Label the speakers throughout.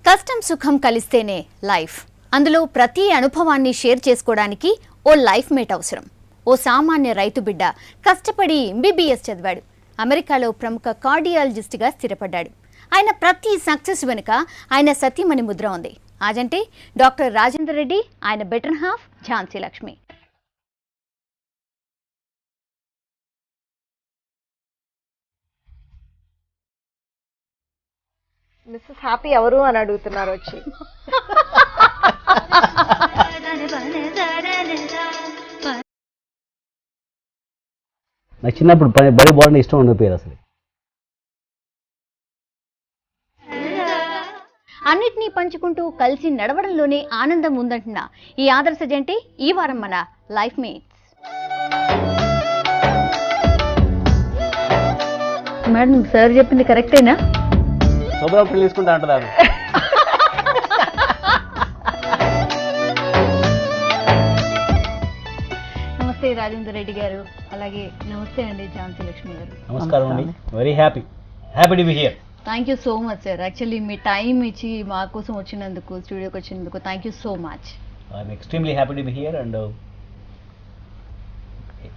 Speaker 1: కష్టం సుఖం కలిస్తేనే లైఫ్. అందులో ప్రతి అనుభవాన్ని షేర్ చేసుకోవడానికి ఓ లైఫ్ మేట్ అవసరం. ఓ సామాన్య రైతు బిడ్డ కష్టపడి MBBS చదివాడు. అమెరికాలో ప్రముఖ కార్డియాలజిస్ట్గా స్థిరపడ్డాడు. ఆయన ప్రతి సక్సెస్ వెనుక ఆయన సతీమణి ముద్ర ఉంది. ఆజంటే డాక్టర్ రాజేందర్ రెడ్డి, ఆయన better half Jhansi Lakshmi.
Speaker 2: Mrs happy ఎవరు అని అడుగుతున్నారు వచ్చి.
Speaker 3: నాకు చిన్నప్పుడు బడి బాగుండే ఇష్టం ఉండదు పేరు అసలు.
Speaker 1: అన్నిటినీ పంచుకుంటూ కలిసి నడవడంలోనే ఆనందం ఉందంటున్న ఈ ఆదర్శ జంటే ఈ వారం మన లైఫ్ మేట్స్. మేడం, సార్ చెప్పింది కరెక్టేనా?
Speaker 3: శుభ్రం తీసుకుంటా అంటున్నారు.
Speaker 1: నమస్తే రాజేందర్ రెడ్డి గారు, అలాగే నమస్తే అండి ఝాన్సీ లక్ష్మి గారు.
Speaker 3: నమస్కారం అండి. Very happy to be here.
Speaker 1: Thank you so much sir. Actually me time ఇచ్చి మా కోసం వచ్చినందుకు, స్టూడియోకి వచ్చినందుకు thank you so much.
Speaker 3: I'm extremely happy to be here and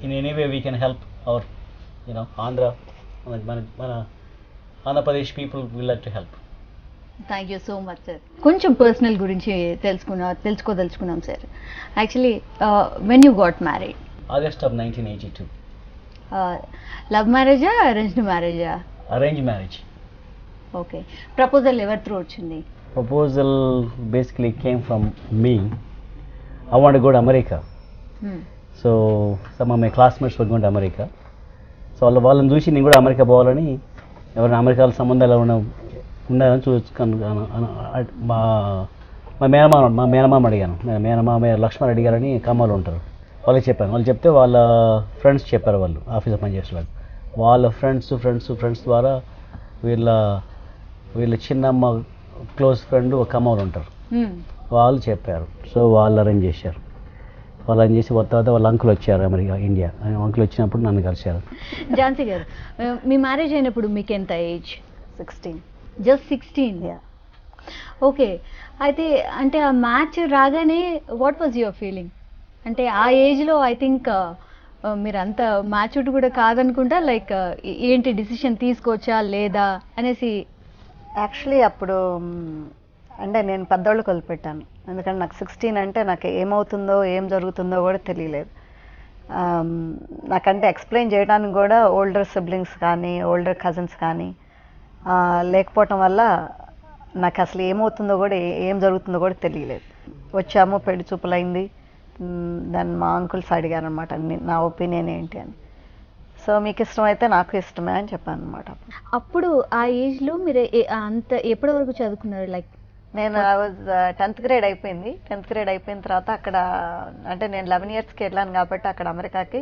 Speaker 3: in any way we can help our మన Andhra Pradesh people will like to help.
Speaker 1: Thank you so much sir. కొంచెం personal గురించి తెలుసుకోదలుచుకున్నాం sir. Actually when you got married?
Speaker 3: August of 1982.
Speaker 1: Love మ్యారేజా, arranged మ్యారేజా?
Speaker 3: Arrange marriage.
Speaker 1: Okay. Proposal ఎవరి through వచ్చింది?
Speaker 3: Proposal basically came from me. I want to go to America. So some of my classmates were going to America. So వాళ్ళని చూసి నేను కూడా America పోవాలని, ఎవరైనా అమెరికాలో సంబంధాలు ఉండాలని మా మేనమామ అడిగాను. మేనమామ లక్ష్మణ్ రెడ్డి గారని ఖమ్మంలో ఉంటారు. వాళ్ళకి చెప్పాను. వాళ్ళు చెప్తే వాళ్ళ ఫ్రెండ్స్ చెప్పారు, వాళ్ళు ఆఫీస్లో పనిచేసేవాళ్ళు. వాళ్ళ ఫ్రెండ్స్ ద్వారా వీళ్ళ చిన్నమ్మ క్లోజ్ ఫ్రెండ్ ఒక ఖమ్మంలో ఉంటారు, వాళ్ళు చెప్పారు. సో వాళ్ళు అరేంజ్ చేశారు. వాళ్ళు అరేంజ్ చేసి తర్వాత వాళ్ళ అంకుల్ వచ్చారు అమెరికా, ఇండియా. అంకుల్ వచ్చినప్పుడు నన్ను కలిశారు.
Speaker 1: ఝాన్సీ గారు, మీ మ్యారేజ్ అయినప్పుడు మీకు ఎంత ఏజ్?
Speaker 2: 16.
Speaker 1: జస్ట్ 16? ఓకే. అయితే అంటే ఆ మ్యాచ్ రాగానే వాట్ వాజ్ యువర్ ఫీలింగ్? అంటే ఆ ఏజ్లో ఐ థింక్ మీరు అంత మ్యాచ్యూర్డ్ కూడా కాదనుకుంటా. లైక్ ఏంటి డిసిషన్ తీసుకోవచ్చా లేదా అనేసి?
Speaker 2: యాక్చువల్లీ అప్పుడు అంటే నేను పెద్దోళ్ళు వదిలిపెట్టాను. ఎందుకంటే నాకు 16 అంటే నాకు ఏమవుతుందో ఏం జరుగుతుందో కూడా తెలియలేదు. నాకంటే ఎక్స్ప్లెయిన్ చేయడానికి కూడా ఓల్డర్ సిబ్లింగ్స్ కానీ ఓల్డర్ కజిన్స్ కానీ లేకపోవటం వల్ల నాకు అసలు ఏమవుతుందో కూడా ఏం జరుగుతుందో కూడా తెలియలేదు. వచ్చాము, పెళ్లి చూపులైంది. దాన్ని మా అంకుల్స్ అడిగారు అనమాట నా ఒపీనియన్ ఏంటి అని. సో మీకు ఇష్టమైతే నాకు ఇష్టమే అని చెప్పాను అనమాట.
Speaker 1: అప్పుడు ఆ ఏజ్లో మీరు అంత ఎప్పటి వరకు చదువుకున్నారు? లైక్
Speaker 2: నేను 10th గ్రేడ్ అయిపోయింది. 10th గ్రేడ్ అయిపోయిన తర్వాత అక్కడ అంటే నేను 11 yearsకి వెళ్ళాను కాబట్టి అక్కడ అమెరికాకి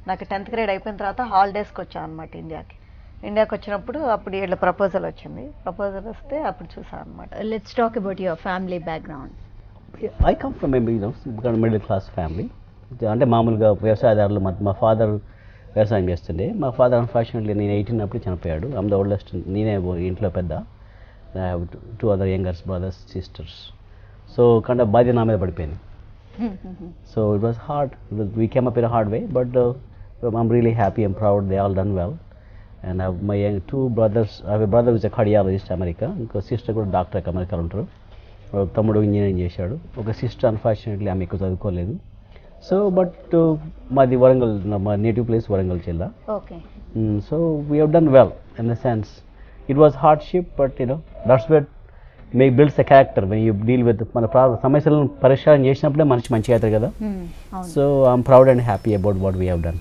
Speaker 2: నాకు 10th గ్రేడ్ అయిపోయిన తర్వాత హాలిడేస్కి వచ్చాను అనమాట ఇండియాకి వచ్చినప్పుడు అప్పుడు వీళ్ళ ప్రపోజల్ వచ్చింది. ప్రపోజల్ వస్తే అప్పుడు చూసాను అనమాట.
Speaker 1: Let's talk about your family background.
Speaker 3: I come from middle class family. అంటే మామూలుగా వ్యవసాయదారులు. మా ఫాదర్ వ్యవసాయం చేస్తుండే. మా ఫాదర్ అన్ఫార్చునేట్లీ నేను 18 అప్పుడు చనిపోయాడు. I'm the oldest. నేనే ఇంట్లో పెద్ద. I have 2 other younger brothers, sisters. So kind of బాధ్యత నా మీద పడిపోయింది. So it was hard. We came up in hard way, but I'm really happy and proud. They all done well. And I have my 2 brothers. I have a brother who's a cardiologist America. ఇంకో sister కూడా doctor అమెరికాలో ఉంటారు. తమ్ముడు engineering చేశాడు. ఒక sister unfortunately ఆమె ఎక్కువ చదువుకోలేదు. సో బట్ మాది వరంగల్, మా నేటివ్ ప్లేస్ వరంగల్ జిల్లా.
Speaker 1: Okay.
Speaker 3: So we have done well in the sense. It was hardship, but that's what builds a character. When you deal with మన సమస్యలను పరిష్కారం చేసినప్పుడే మనిషి మంచిగా అవుతారు కదా. So I'm proud and happy about what we have done.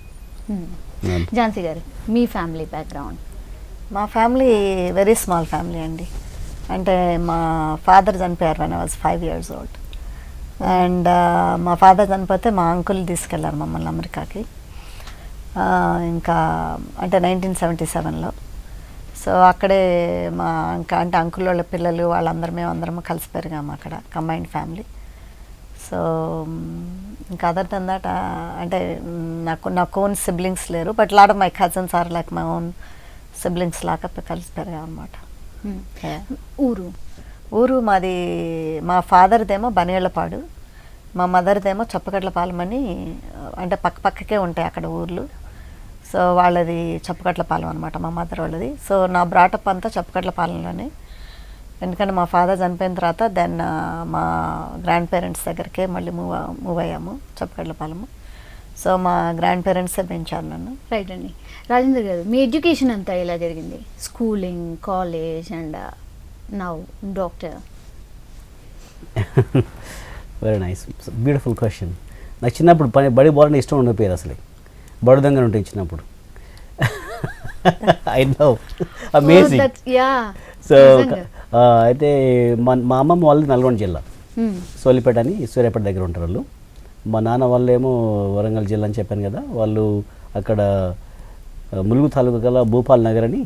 Speaker 1: Jhansi గారు, మీ family background?
Speaker 2: మా ఫ్యామిలీ వెరీ స్మాల్ ఫ్యామిలీ అండి. అంటే మా ఫాదర్ చనిపోయారు when I was 5 years old. And మా ఫాదర్ చనిపోతే మా అంకుల్ తీసుకెళ్లారు మమ్మల్ని అమెరికాకి. ఇంకా అంటే 1977లో. సో అక్కడే మా అంటే అంకుల్ వాళ్ళ పిల్లలు మేమందరం కలిసి పెరిగాము అక్కడ, కంబైన్డ్ ఫ్యామిలీ. సో ఇంకా అదర్ దెన్ దట్ అంటే నాకు ఓన్ సిబ్లింగ్స్ లేరు, but lot of my cousins are like my own siblings లాగా కలిసి పెరిగాం అనమాట.
Speaker 1: ఊరు
Speaker 2: ఊరు మాది, మా ఫాదర్దేమో బనేళ్లపాడు, మా మదర్దేమో చప్పకట్లపాలెం అని, అంటే పక్కకే ఉంటాయి అక్కడ ఊర్లు. సో వాళ్ళది చప్పకట్లపాలెం అనమాట మా మదర్ వాళ్ళది. సో నా బ్రాటప్ అంతా చప్పకట్లపాలెంలోనే. ఎందుకంటే మా ఫాదర్ చనిపోయిన తర్వాత దెన్ మా గ్రాండ్ పేరెంట్స్ దగ్గరికే మళ్ళీ మూవ్ అయ్యాము చప్పకట్లపాలెము. సో మా గ్రాండ్ పేరెంట్సే పెంచారు నన్ను.
Speaker 1: రైట్ అండి. రాజేంద్ర గారు, మీ ఎడ్యుకేషన్ అంతా ఎలా జరిగింది? Schooling, college and now doctor.
Speaker 3: Very nice, beautiful question. నాకు చిన్నప్పుడు బడి బాలని ఇష్టం ఉండకపోయేది అసలు. బడుదంగా ఉంటాయి చిన్నప్పుడు. I know, amazing. సో అయితే మా అమ్మమ్మ వాళ్ళు నల్గొండ జిల్లా, సోలిపేట అని సూర్యాపేట దగ్గర ఉంటారు వాళ్ళు. మా నాన్న వాళ్ళు ఏమో వరంగల్ జిల్లా అని చెప్పాను కదా, వాళ్ళు అక్కడ ములుగు తాలూకా గల భూపాల్ నగర్ అని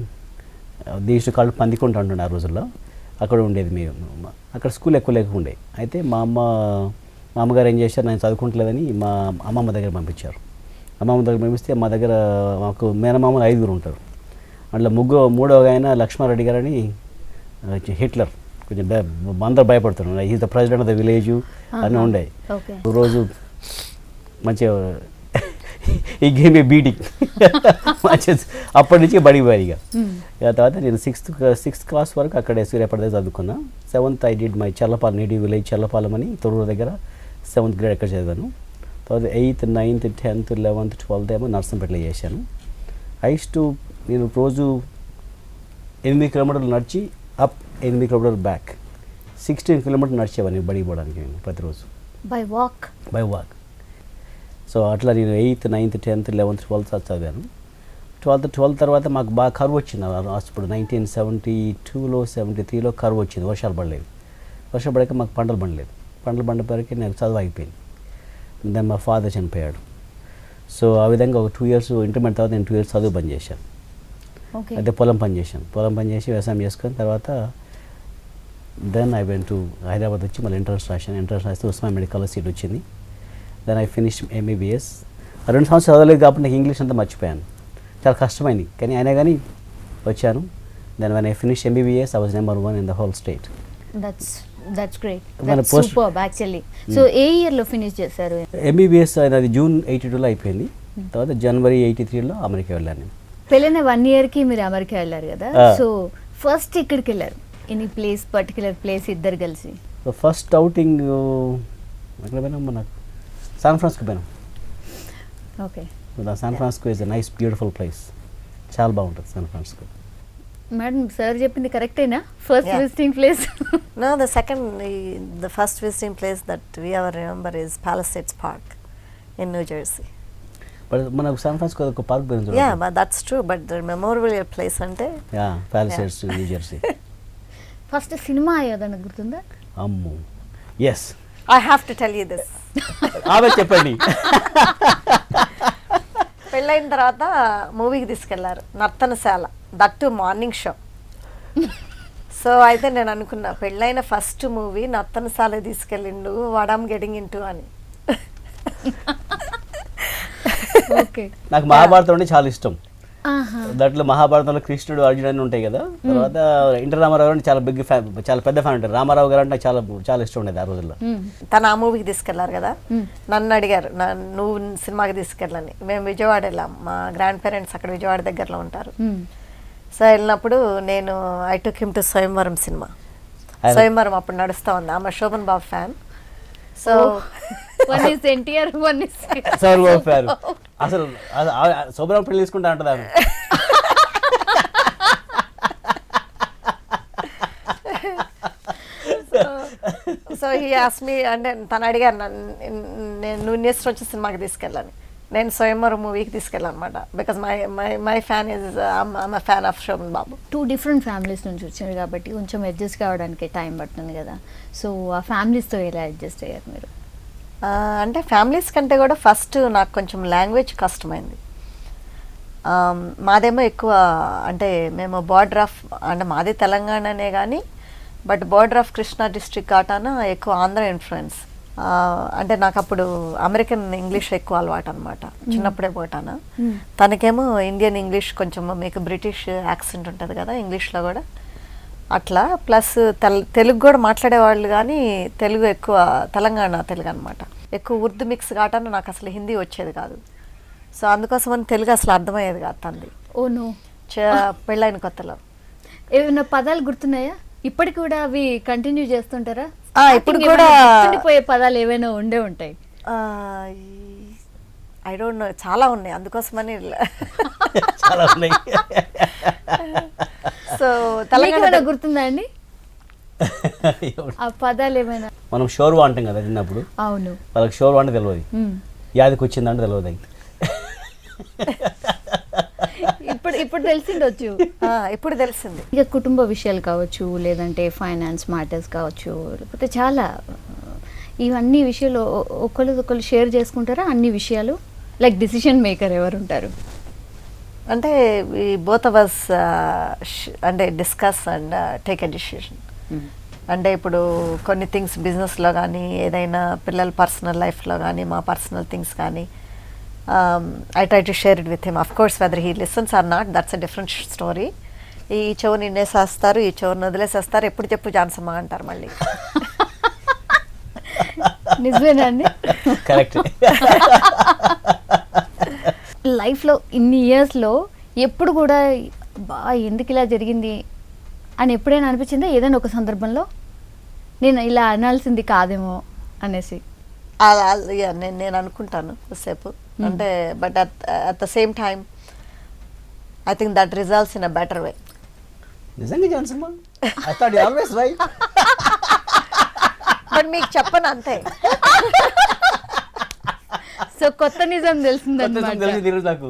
Speaker 3: దీక్ష కాళ్ళు పందికుంటూ ఉంటుండే ఆ రోజుల్లో. అక్కడ ఉండేది మేము. అక్కడ స్కూల్ ఎక్కువ లేకుండే. అయితే మా అమ్మగారు ఏం చేశారు, నేను చదువుకుంటలేదని మా అమ్మమ్మ దగ్గర పంపించారు. అమ్మమ్మ దగ్గర పంపిస్తే మా దగ్గర మాకు మేనమామలు 5 ఉంటారు. అందులో మూడవ ఆయన లక్ష్మారెడ్డి గారని హిట్లర్, కొంచెం అందరూ భయపడుతున్నారు, is the president of the village అని ఉండే. రోజు మంచిగా ఈ గేమ్ బీటింగ్ మంచిగా అప్పటి నుంచి బడికి పోయిగా. తర్వాత నేను సిక్స్త్ క్లాస్ వరకు అక్కడే సూర్యాపేట దగ్గర చదువుకున్నా. 7th I did my Challapalem, native village Challapalem అని తొర్రూరు దగ్గర 7th గ్రేడ్ ఎక్కడ చదివాను. తర్వాత 8th, 9th, 10th, 11th, 12th ఏమో నర్సంపేటలో చేశాను. నేను రోజు 8 కిలోమీటర్లు నడిచి అప్, 8 కిలోమీటర్లు బ్యాక్, 16 కిలోమీటర్లు నడిచేవాడిని బడికి పోవడానికి నేను ప్రతిరోజు బై వాక్. సో అట్లా నేను 8th, 9th, 10th, 11th, 12th చదివాను. 12th తర్వాత మాకు బాగా కరువు వచ్చింది. ఇప్పుడు 1972లో 73లో కరువు వచ్చింది, వర్షాలు పడలేదు. వర్షాలు పడక మాకు పంటలు పండలేక నాకు చదువు అయిపోయింది. దాన్ని మా ఫాదర్ చనిపోయాడు. సో ఆ విధంగా ఒక 2 years ఇంటర్మీడియట్ తర్వాత నేను 2 years చదువు పని చేశాను. అయితే పొలం పని చేసి వ్యవసాయం చేసుకుని తర్వాత then I went to Hyderabad వచ్చి మళ్ళీ ఎంట్రన్స్ రాస్తే ఉస్మానియా మెడికల్లో సీట్ వచ్చింది. Then I finish MBBS. 2 సంవత్సరాలు చదవలేదు కాబట్టి నాకు ఇంగ్లీష్ అంతా మర్చిపోయాను, చాలా కష్టమైంది. కానీ అయినా కానీ వచ్చాను. Then when I finish MBBS I was number 1 in the whole state.
Speaker 1: That's great. That's superb actually. So A year లో ఫినిష్ చేశారు?
Speaker 3: MBBS అది June 82లో అయిపోయింది. తర్వాత January 83లో అమెరికా వెళ్ళాను.
Speaker 1: పెళ్ళైన 1 year కి మీరు అమెరికా వెళ్ళారు కదా. సో ఫస్ట్ ఎక్కడికి వెళ్ళారు? ఎనీ ప్లేస్, పర్టికులర్ ప్లేస్ ఇద్దరు కలిసి?
Speaker 3: ఫస్ట్ అవుటింగ్ ఎక్కడ పోయినాం, మనకు శాన్ ఫ్రాన్సిస్కో పోయినాం.
Speaker 1: Okay.
Speaker 3: San Francisco is a nice beautiful place, చాలా బాగుంటుంది శాన్ ఫ్రాన్సిస్కో.
Speaker 1: మేడం సార్ చెప్పింది కరెక్టేనా? First visiting place?
Speaker 2: No, the first visiting place that we ever remember is Palisades Park in New Jersey.
Speaker 3: But మనకు San Francisco ఒక park పోయింది.
Speaker 2: Yeah, but that's true. But the memorable place అంటే
Speaker 3: Palisades, New Jersey.
Speaker 1: First cinema ఏదైనా గుర్తుందా?
Speaker 3: అమ్మో, yes,
Speaker 2: I have to tell you this.
Speaker 3: ఆమె చెప్పండి.
Speaker 2: పెళ్ళైన తర్వాత మూవీకి తీసుకెళ్లారు, Narthanasala, that too morning show. So అయితే నేను అనుకున్నా, పెళ్ళైన ఫస్ట్ మూవీ నర్తనశాల తీసుకెళ్ళిండు, వాట్ ఐమ్ గెటింగ్ ఇంటూ అని.
Speaker 3: నాకు మహాభారతం అంటే చాలా ఇష్టం. దాంట్లో మహాభారతంలో కృష్ణుడు, అర్జునుడు అని ఉంటాయి కదా. తర్వాత ఎన్టీ రామారావు అంటే చాలా పెద్ద ఫ్యాన్ ఉంటారు. రామారావు గారు అంటే చాలా చాలా ఇష్టం ఉండేది ఆ రోజుల్లో.
Speaker 2: తను ఆ మూవీకి తీసుకెళ్లారు కదా, నన్ను అడిగారు నువ్వు సినిమాకి తీసుకెళ్ళని. మేము విజయవాడ వెళ్ళాం, మా గ్రాండ్ పేరెంట్స్ అక్కడ విజయవాడ దగ్గరలో ఉంటారు. సో వెళ్ళినప్పుడు నేను ఐ టుక్ హిమ్ టు స్వయంవరం సినిమా. స్వయంవరం అప్పుడు నడుస్తా ఉంది, ఆమె శోభన్ బాబు ఫ్యాన్. సో
Speaker 3: అసలు శోభరావు పెళ్లి తీసుకుంటా అంటది ఆమె.
Speaker 2: సో హీ ఆస్క్డ్ మీ, అంటే తను అడిగారు నేను నువ్వు నెక్స్ట్ వచ్చి సినిమాకి తీసుకెళ్ళాను. నేను స్వయంవరం మూవీకి తీసుకెళ్ళాను అనమాట. Because my fan is I'm a fan of Shobhan Babu.
Speaker 1: 2 different families నుంచి వచ్చారు కాబట్టి కొంచెం అడ్జస్ట్ కావడానికి టైం పడుతుంది కదా. సో ఆ ఫ్యామిలీస్తో ఎలా అడ్జస్ట్ అయ్యారు మీరు?
Speaker 2: అంటే ఫ్యామిలీస్ కంటే కూడా ఫస్ట్ నాకు కొంచెం లాంగ్వేజ్ కష్టమైంది. మాదేమో ఎక్కువ, అంటే మేము బార్డర్ ఆఫ్, అంటే మాది తెలంగాణనే కానీ but border of Krishna district కాటాన ఎక్కువ ఆంధ్ర ఇన్ఫ్లుయెన్స్. అంటే నాకు అప్పుడు అమెరికన్ ఇంగ్లీష్ ఎక్కువ అలవాటు అనమాట చిన్నప్పుడే పోటాన. తనకేమో ఇండియన్ ఇంగ్లీష్, కొంచెం మీకు బ్రిటిష్ యాక్సెంట్ ఉంటుంది కదా ఇంగ్లీష్లో కూడా. అట్లా ప్లస్ తెలుగు కూడా మాట్లాడేవాళ్ళు, కానీ తెలుగు ఎక్కువ తెలంగాణ తెలుగు అనమాట. ఎక్కువ ఉర్దూ మిక్స్ కావటాన్ని నాకు అసలు హిందీ వచ్చేది కాదు. సో అందుకోసమని తెలుగు అసలు అర్థమయ్యేది కాదు తంది.
Speaker 1: ఓను
Speaker 2: పెళ్ళైన కొత్తలో.
Speaker 1: ఏమైనా పదాలు గుర్తున్నాయా? ఇప్పటికి కూడా అవి కంటిన్యూ చేస్తుంటారా?
Speaker 2: ఇప్పుడు కూడా
Speaker 1: గుర్తుండిపోయే పదాలు ఏవైనా ఉండే ఉంటాయి.
Speaker 2: ఐ డోంట్ నో, చాలా ఉన్నాయి, అందుకోసమని.
Speaker 3: చాలా ఉన్నాయి.
Speaker 2: సో
Speaker 1: తెలంగాణ గుర్తుందా అండి ఆ పదాలు ఏమైనా?
Speaker 3: మనం షోర్వా అంటాం కదా చిన్నప్పుడు.
Speaker 1: అవును,
Speaker 3: వాళ్ళకి షోర్వా అంటే తెలియదు, యాదికి వచ్చిందంటే తెలియదు.
Speaker 1: ఇప్పుడు తెలిసిండొచ్చు.
Speaker 2: ఇప్పుడు తెలిసింది.
Speaker 1: ఇక కుటుంబ విషయాలు కావచ్చు, లేదంటే ఫైనాన్స్ మ్యాటర్స్ కావచ్చు, లేకపోతే చాలా ఇవన్నీ విషయాలు ఒకళ్ళు షేర్ చేసుకుంటారా? అన్ని విషయాలు లైక్ డిసిషన్ మేకర్ ఎవరు ఉంటారు?
Speaker 2: అంటే బోత్ ఆఫ్ us అంటే discuss and take a decision. అంటే ఇప్పుడు కొన్ని థింగ్స్ బిజినెస్లో కానీ, ఏదైనా పిల్లల పర్సనల్ లైఫ్లో కానీ, మా పర్సనల్ థింగ్స్ కానీ, I try to share it with him. Of course, whether he listens or not, that's a different story. ఈ చెవుని నిన్నేసేస్తారు, ఈ చెవుని వదిలేసేస్తారు, ఎప్పుడు చెప్పు జాన్సమ్మ అంటారు మళ్ళీ.
Speaker 1: నిజమేనండి.
Speaker 3: కరెక్ట్.
Speaker 1: లైఫ్లో ఇన్ని ఇయర్స్లో ఎప్పుడు కూడా ఎందుకు ఇలా జరిగింది అని ఎప్పుడైనా అనిపించిందా? ఏదైనా ఒక సందర్భంలో నేను ఇలా అనాల్సింది కాదేమో అనేసి?
Speaker 2: నేను అనుకుంటాను సేపు, అంటే but at the same time I think that results in a better way.
Speaker 3: నిజంగా Johnson I thought you always right.
Speaker 2: But మీకు చెప్పను అంతే.
Speaker 1: సో కొత్త నిజం తెలిసిందన్నమాట
Speaker 3: నాకు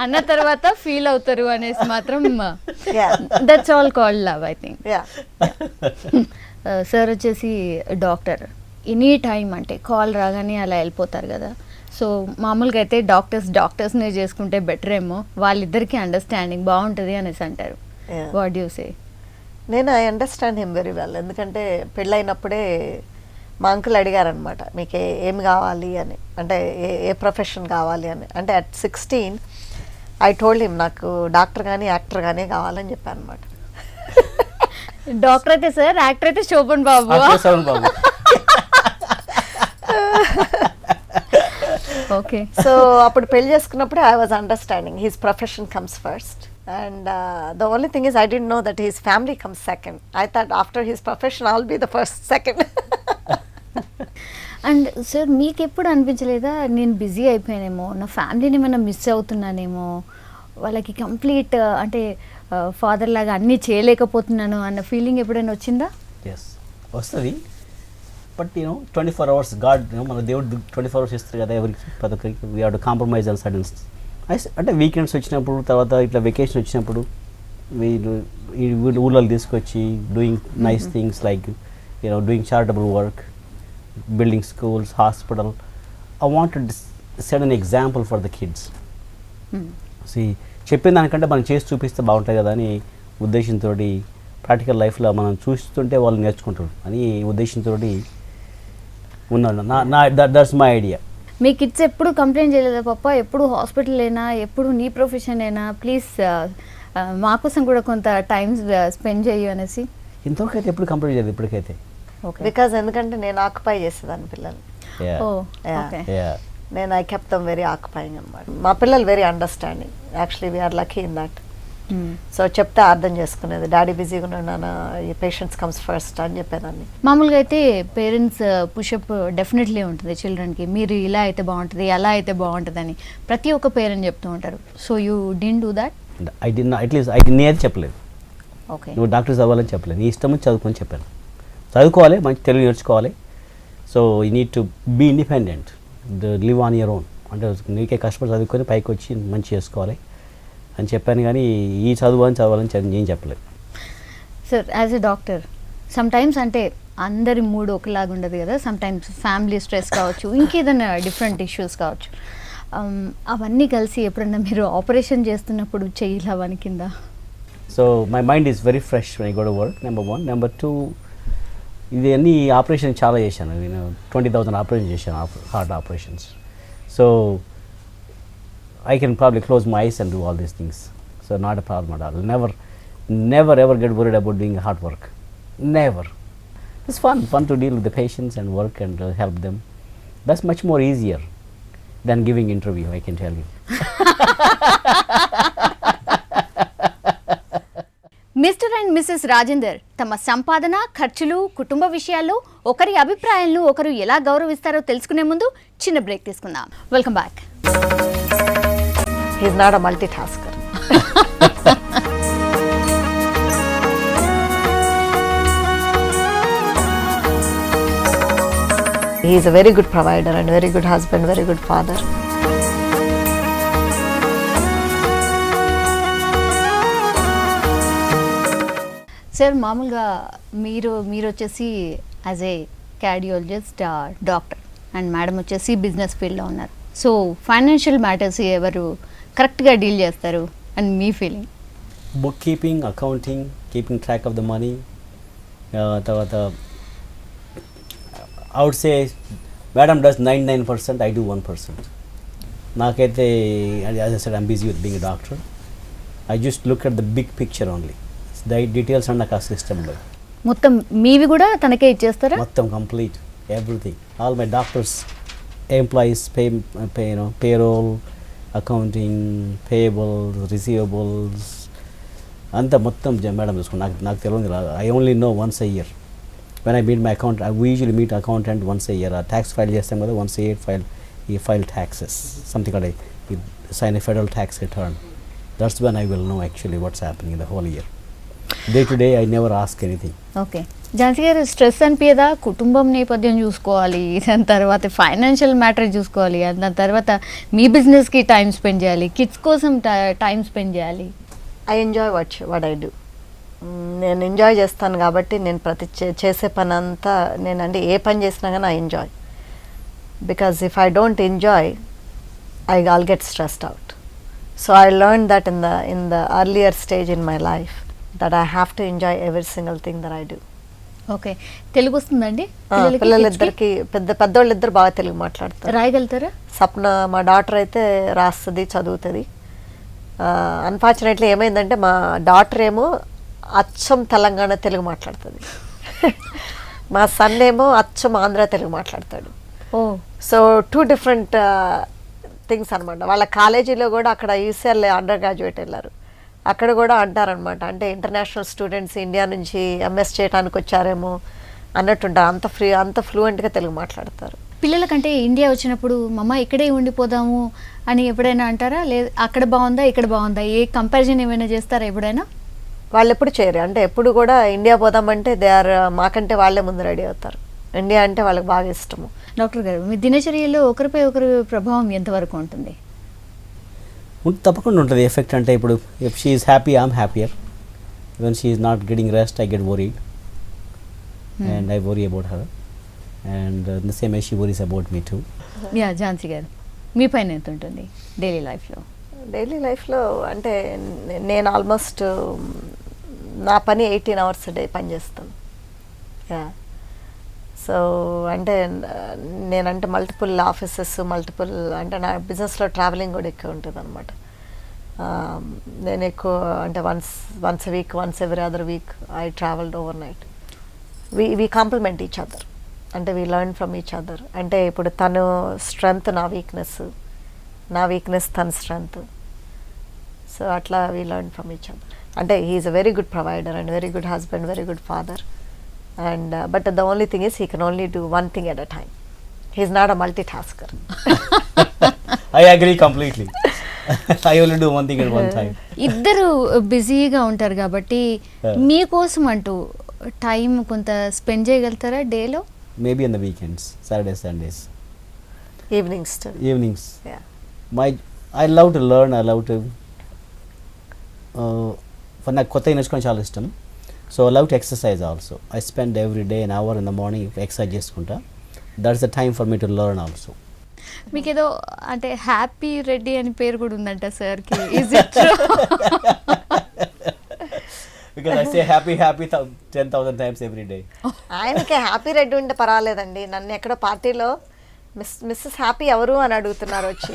Speaker 1: అన్న తర్వాత ఫీల్ అవుతారు అనేసి మాత్రం. That's all called love, I think. Sir వచ్చేసి డాక్టర్, ఎనీ టైం అంటే కాల్ రాగానే అలా వెళ్ళిపోతారు కదా. సో మామూలుగా అయితే డాక్టర్స్నే చేసుకుంటే బెటర్ ఏమో, వాళ్ళిద్దరికీ అండర్స్టాండింగ్ బాగుంటుంది అనేసి అంటారు. What do you say?
Speaker 2: నేను I understand him very well. ఎందుకంటే పెళ్ళైనప్పుడే మా అంకుల్ అడిగారనమాట, మీకు ఏం కావాలి అని, అంటే ఏ ప్రొఫెషన్ కావాలి అని. అంటే అట్ 16 ఐ టోల్డ్ హిమ్ నాకు డాక్టర్ కానీ యాక్టర్ కానీ కావాలని చెప్పాను అనమాట.
Speaker 1: డాక్టర్ అయితే సార్, యాక్టర్ అయితే శోభన్ బాబు. ఓకే.
Speaker 2: సో అప్పుడు పెళ్లి చేసుకున్నప్పుడు I was understanding his profession comes first, and the only thing is I didn't know that his family comes second. I thought after his profession I'll be the first second.
Speaker 1: And sir మీకు ఎప్పుడు అనిపించలేదా నేను busy అయిపోయానేమో, నా ఫ్యామిలీని ఏమైనా miss అవుతున్నానేమో, వాళ్ళకి complete అంటే father లాగా అన్నీ చేయలేకపోతున్నాను అన్న ఫీలింగ్ ఎప్పుడైనా వచ్చిందా?
Speaker 3: ఎస్, వస్తుంది. బట్ 24 hours గాడ్, మన దేవుడు 24 hours ఇస్తారు కదా ఎవరికి, ప్రతి ఒక్కరికి. We have to compromise on sudden. అంటే వీకెండ్స్ వచ్చినప్పుడు, తర్వాత ఇట్లా వెకేషన్ వచ్చినప్పుడు వీళ్ళు ఊళ్ళో తీసుకొచ్చి doing nice things like doing charitable work, building schools, hospital. I wanted to set an example for the kids. See, చెప్పిన దానికంటే మనం చేసి చూపిస్తే బాగుంటుంది కదా అని ఉద్దేశంతో, ప్రాక్టికల్ లైఫ్లో మనం చూస్తుంటే వాళ్ళు నేర్చుకుంటారు అని ఉద్దేశంతో ఉన్నాను. That's my idea.
Speaker 1: Me kids ఎప్పుడు కంప్లైంట్ చేయలేదా పప్పా, ఎప్పుడు హాస్పిటల్ అయినా, ఎప్పుడు నీ ప్రొఫెషన్ అయినా, ప్లీజ్ మా కోసం కూడా కొంత టైం స్పెండ్ చేయు అనేసి?
Speaker 3: ఇంతవరకైతే ఎప్పుడు కంప్లైంట్ చేయలేదు ఇప్పటికైతే.
Speaker 2: బికాజ్ ఎందుకంటే నేను ఆక్యుపై చేసేదాన్ని పిల్లలు. నేను I kept them very occupying అనమాట. మా పిల్లలు very understanding. Actually we're lucky in that. So చెప్తే అర్థం చేసుకునేది, డాడీ బిజీగా ఉన్నాను, ఈ పేషెంట్స్ కమ్స్ ఫస్ట్ అని చెప్పేదాన్ని.
Speaker 1: మామూలుగా అయితే పేరెంట్స్ పుషప్ డెఫినెట్లీ ఉంటుంది చిల్డ్రన్కి, మీరు ఇలా అయితే బాగుంటుంది, అలా అయితే బాగుంటుంది అని ప్రతి ఒక్క పేరెంట్ చెప్తూ ఉంటారు. So you did do that?
Speaker 3: నేనేది చెప్పలేదు.
Speaker 1: ఓకే,
Speaker 3: నువ్వు డాక్టర్స్ అవ్వాలని చెప్పలేదు, నీ ఇష్టం చదువుకొని చెప్పాను. చదువుకోవాలి, మంచి తెలుగు నేర్చుకోవాలి. So you need to be independent, live on your own. అంటే నీకే కష్టపడి చదువుకొని పైకి వచ్చి మంచి చేసుకోవాలి అని చెప్పాను, కానీ ఈ చదవాలని నేను చెప్పలేదు.
Speaker 1: Sir as a doctor some times అంటే అందరి మూడ్ ఒకలాగా ఉండదు కదా, సమ్ టైమ్స్ ఫ్యామిలీ స్ట్రెస్ కావచ్చు, ఇంకేదైనా డిఫరెంట్ ఇష్యూస్ కావచ్చు, అవన్నీ కలిసి ఎప్పుడన్నా మీరు ఆపరేషన్ చేస్తున్నప్పుడు చెయ్యిలా వణికిందా?
Speaker 3: So my mind is very fresh when I go to work, number 1. Number 2, ఇది అన్ని ఆపరేషన్ చాలా చేశాను. నేను 20,000 ఆపరేషన్ చేశాను, heart operations. So I can probably close my eyes and do all these things. So not a problem at all. Never Never ever get worried about doing hard work. Never. It's fun to deal with the patients and work and help them. That's much more easier than giving interview, I can tell you.
Speaker 1: Mister and Mrs Rajender తమ సంపాదన, ఖర్చులు, కుటుంబ విషయాల్లో ఒకరి అభిప్రాయాలను ఒకరు ఎలా గౌరవిస్తారో తెలుసుకునే ముందు చిన్న బ్రేక్ తీసుకుందాం. Welcome back.
Speaker 2: He's not a multitasker. He is a very good provider and very good husband, very good father.
Speaker 1: Sir, మామూలుగా మీరు వచ్చేసి as a cardiologist doctor and madam వచ్చేసి బిజినెస్ ఫీల్డ్లో ఉన్నారు. సో ఫైనాన్షియల్ మ్యాటర్స్ ఎవరు కరెక్ట్గా deal చేస్తారు అని మీ feeling?
Speaker 3: Book keeping, accounting, keeping track of the money. తర్వాత I would say madam does 99%, I do 1%. నాకైతే, as I said, I'm busy with being a doctor. I just look at the big picture only. The details are నాకు ఆ సిస్టంలో
Speaker 1: మొత్తం మీవి కూడా తనకే ఇచ్చేస్తారా?
Speaker 3: మొత్తం complete everything. All my doctors employees payroll, accounting, payables, receivables అంతా మొత్తం మేడం చూసుకుని నాకు తెలియదు. I only know once a year. When I meet my accountant, we usually meet accountant once a year. Tax file చేస్తాం కదా, once a year file taxes, something like that. Sign a federal tax return. That's when I will know actually what's happening in the whole year. Day to day, I never ask anything.
Speaker 1: Okay, Jhansi గారు, stress అనిపించదా? కుటుంబం నేపథ్యం చూసుకోవాలి, దాని తర్వాత financial matter చూసుకోవాలి, దాని తర్వాత మీ బిజినెస్కి టైం స్పెండ్ చేయాలి, కిడ్స్ కోసం టైం స్పెండ్ చేయాలి.
Speaker 2: I enjoy what I do. నేను ఎంజాయ్ చేస్తాను కాబట్టి నేను ప్రతి చేసే పని అంతా అంటే ఏ పని చేసినా కానీ I enjoy. Because if I don't enjoy I'll get stressed out. So I learned that in the earlier stage in my life that I have to enjoy every single thing that I do.
Speaker 1: Okay, Telugu వస్తుందండి?
Speaker 2: పిల్లలిద్దరికి పెద్దోళ్ళిద్దరు బాగా తెలుగు మాట్లాడతారు.
Speaker 1: రాయగలుగుతారా?
Speaker 2: సప్న మా daughter అయితే రాస్తుంది, చదువుతుంది. Unfortunately ఏమైందంటే మా daughter ఏమో అచ్చం తెలంగాణ తెలుగు మాట్లాడుతుంది, మా సన్ ఏమో అచ్చం ఆంధ్ర తెలుగు మాట్లాడతాడు. సో 2 different థింగ్స్ అనమాట. వాళ్ళ కాలేజీలో కూడా అక్కడ యూసీఎల్ అండర్ గ్రాడ్యుయేట్ వెళ్ళారు, అక్కడ కూడా అంటారనమాట, అంటే ఇంటర్నేషనల్ స్టూడెంట్స్ ఇండియా నుంచి ఎంఎస్ చేయడానికి వచ్చారేమో అన్నట్టుంటారు. అంత ఫ్లూయెంట్గా తెలుగు మాట్లాడతారు.
Speaker 1: పిల్లలకంటే ఇండియా వచ్చినప్పుడు మమ్మ ఇక్కడే ఉండిపోదాము అని ఎప్పుడైనా అంటారా? లేదు అక్కడ బాగుందా ఇక్కడ బాగుందా, ఏ కంపారిజన్ ఏమైనా చేస్తారా ఎప్పుడైనా?
Speaker 2: వాళ్ళు ఎప్పుడు చేయరు, అంటే ఎప్పుడు కూడా ఇండియా పోదామంటే మాకంటే వాళ్ళే ముందు రెడీ అవుతారు. ఇండియా అంటే వాళ్ళకి బాగా ఇష్టము.
Speaker 1: డాక్టర్ గారు, మీ దినచర్యలో ఒకరిపై ఒకరి ప్రభావం ఎంతవరకు ఉంటుంది?
Speaker 3: తప్పకుండా ఉంటుంది ఎఫెక్ట్. అంటే ఇప్పుడు if she is happy, I'm happier. When she is not getting rest, I get worried and I worry about her and the same I she worries about me two.
Speaker 1: Yeah, Jhansi గారు, మీ పైన ఎంత ఉంటుంది daily లైఫ్లో?
Speaker 2: Daily లైఫ్లో అంటే నేను almost నా పని 18 hours a day పని చేస్తాను. యా, సో అంటే నేనంటే మల్టిపుల్ ఆఫీసెస్, అంటే నా బిజినెస్లో ట్రావెలింగ్ కూడా ఎక్కువ ఉంటుంది అనమాట. నేను ఎక్కువ అంటే once a week, once every other week I traveled overnight. We complement each other, అంటే we learn from each other. అంటే ఇప్పుడు తను స్ట్రెంగ్త్ నా వీక్నెస్, నా వీక్నెస్ తన స్ట్రెంగ్త్. సో అట్లా we learn from each other. అంటే he is a very good provider and very good husband, very good father. And but the only thing is he can only do one thing at a time. He is not a multitasker.
Speaker 3: I agree completely. I only do one thing at one time.
Speaker 1: ఇద్దరు బిజీగా ఉంటారు కాబట్టి మీకోసం అంటూ time కొంత spend చేయగలుగుతారా డేలో?
Speaker 3: Maybe on the weekends, Saturdays, Sundays.
Speaker 2: Evenings too.
Speaker 3: Evenings.
Speaker 2: Yeah.
Speaker 3: I love to learn. I love to నాకు కొత్త నేర్చుకోవడం చాలా ఇష్టం. So I love to exercise also. I spend every day an hour in the morning exercise చేసుకుంటా. That's the time for me to learn also.
Speaker 1: మీకు ఏదో అంటే happy Reddy అని పేరు కూడా ఉందంట సార్కి. Is it true?
Speaker 3: Because I say happy 10,000 times every day.
Speaker 2: ఆయనకి హ్యాపీ రెడ్డి ఉంటే పర్వాలేదండి, నన్ను ఎక్కడో పార్టీలో మిస్సెస్ హ్యాపీ ఎవరు అని అడుగుతున్నారు వచ్చి.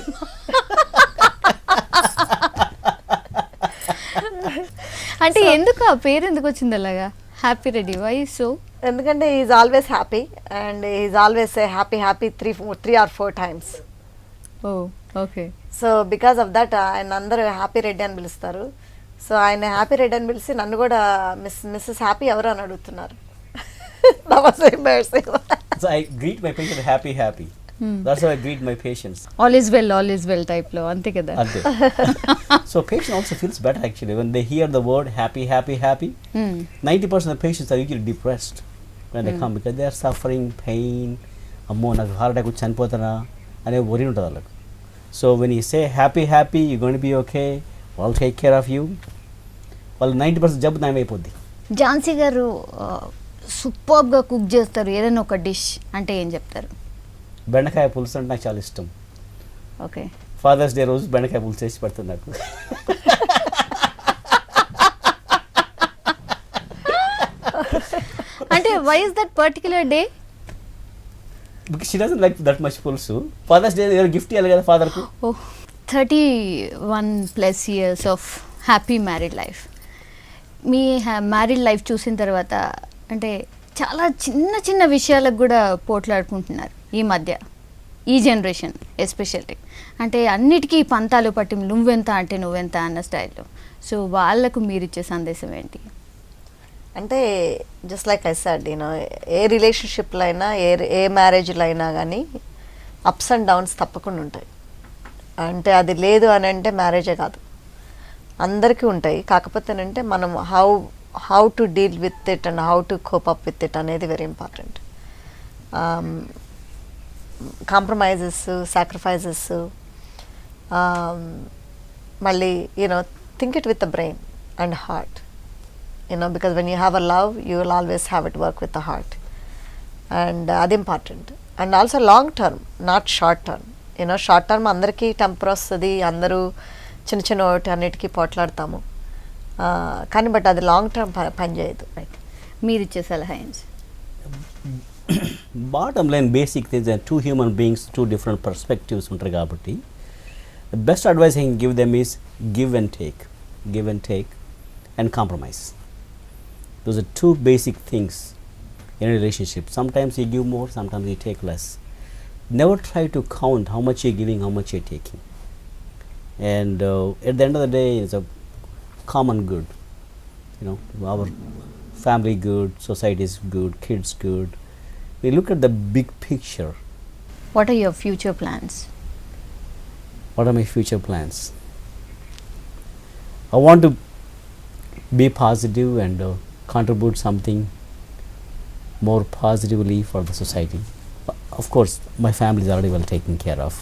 Speaker 1: అంటే ఎందుకు ఆ పేరు ఎందుకు వచ్చింది అలాగా హ్యాపీ రెడ్డి? Why so?
Speaker 2: ఎందుకంటే is always happy and is always happy 3 or 4 times.
Speaker 1: Oh okay.
Speaker 2: So because of that ఆయన అందరూ హ్యాపీ రెడ్డి అని పిలుస్తారు. సో ఆయన హ్యాపీ రెడ్డి అని పిలిచి నన్ను కూడా మిస్సెస్ హ్యాపీ ఎవరు అని అడుగుతున్నారు. That was embarrassing.
Speaker 3: So I greet my patient happy. That's how I greet my patients.
Speaker 1: All is well టైప్లో అంతే కదా.
Speaker 3: Ante. So patient also feels better actually when they hear the word happy. 90% of the patients are usually depressed when they come because they are suffering pain. అమ్మో నాకు heart attack వచ్చి చనిపోతానా అనే worry ఉంటుంది వాళ్ళకు. So when you say happy, you're going to be okay. I'll take care of you. వాళ్ళు 90% జబ్బు నయమైపోద్ది.
Speaker 1: ఝాన్సీ గారు సూపర్గా కుక్ చేస్తారు, ఏదైనా ఒక డిష్ అంటే ఏం చెప్తారు?
Speaker 3: బెండకాయ పులుసు అంటే నాకు చాలా ఇష్టం.
Speaker 1: ఓకే.
Speaker 3: ఫాదర్స్ డే రోజు బెండకాయ పులుసు చేసి పెడుతుంది నాకు.
Speaker 1: అంటే why is that particular day?
Speaker 3: Because she doesn't like that much pulsu. Father's Day ఏదో గిఫ్ట్ ఇవ్వాలి కదా ఫాదర్కు.
Speaker 1: ఓ 31+ years of happy married life. Me married life చూసిన తర్వాత అంటే చాలా చిన్న విషయాలకు కూడా పోట్లాడుకుంటున్నారు ఈ మధ్య, ఈ జనరేషన్ ఎస్పెషల్లీ. అంటే అన్నిటికీ పంతాలు పట్టి నువ్వెంత అంటే నువ్వెంత అన్న స్టైల్లో. సో వాళ్ళకు మీరు ఇచ్చే సందేశం ఏంటి?
Speaker 2: అంటే జస్ట్ లైక్ ఐ సెడ్ ఏ రిలేషన్షిప్లో అయినా ఏ మ్యారేజ్లో అయినా కానీ అప్స్ అండ్ డౌన్స్ తప్పకుండా ఉంటాయి. అంటే అది లేదు అని అంటే మ్యారేజే కాదు, అందరికీ ఉంటాయి. కాకపోతేనంటే మనం how to deal with it and how to cope up with it అనేది వెరీ ఇంపార్టెంట్. కాంప్రమైజెస్, సాక్రిఫైజెస్, మళ్ళీ think it with the brain and heart. Because when you have a love, you will always have it work with the heart. And that's important. And also long term, not short term. Short term, andarki temper vastadi, andaru chinna oti annitiki potladtamu. Kani but adi long term pani cheyadu.
Speaker 1: Right, మీరు ఇచ్చే సలహా ఏంటి?
Speaker 3: Bottom line basic things are two human beings, two different perspectives ఉంటారు కాబట్టి the best advice I can give them is give and take and compromise. Those are two basic things in a relationship. Sometimes you give more, sometimes you take less. Never try to count how much you're giving, how much you're taking. And at the end of the day, it's a common good. Our family good, society is good, kids good. We look at the big picture.
Speaker 1: What are your future plans?
Speaker 3: What are my future plans? I want to be positive and contribute something more positively for the society. Of course, my family is already well taken care of.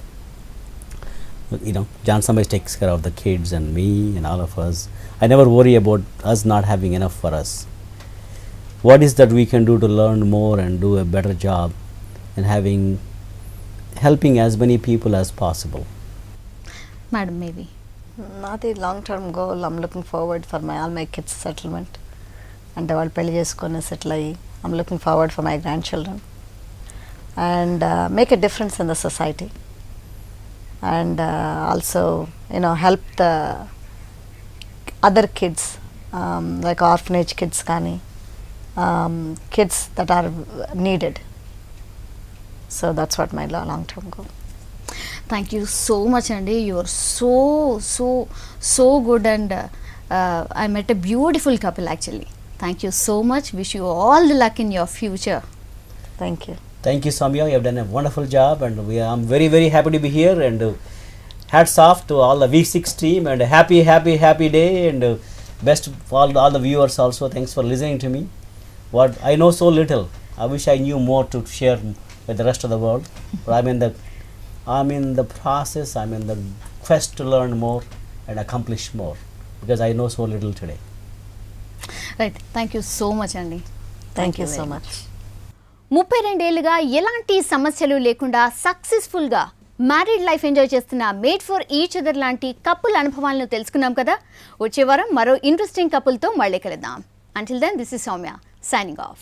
Speaker 3: John somebody takes care of the kids and me and all of us. I never worry about us not having enough for us. What is that we can do to learn more and do a better job and helping as many people as possible?
Speaker 1: Madam, maybe.
Speaker 2: నాది long term goal. I'm looking forward for all my kids settlement. అంటే వాళ్ళు పెళ్లి చేసుకొని settle అయ్యి I'm looking forward for my grand children and make a difference in the society and also help the other kids like orphanage kids కానీ kids that are needed. So that's what my long term goal.
Speaker 1: Thank you so much, Andy. You are so good, and I met a beautiful couple actually. Thank you so much. Wish you all the luck in your future.
Speaker 2: Thank you.
Speaker 3: Thank you, Soumya. You have done a wonderful job, and I'm very, very happy to be here. And hats off to all the V6 team, and happy day, and best for all the viewers also. Thanks for listening to me. What I know so little, I wish I knew more to share with the rest of the world. But I'm in the process, I'm in the quest to learn more and accomplish more because I know so little today.
Speaker 1: Right. Thank you so much, Andy.
Speaker 2: Thank you so much.
Speaker 1: 32 ఏళ్లుగా ఎలాంటి సమస్యలు లేకుండా సక్సెస్ఫుల్గా married life enjoy చేస్తున్న made for each other లాంటి couple అనుభవాలను తెలుసుకున్నాం కదా. వచ్చే వారం మరో ఇంట్రెస్టింగ్ కపుల్తో మళ్ళీ కలుద్దాం. Until then, this is Soumya signing off.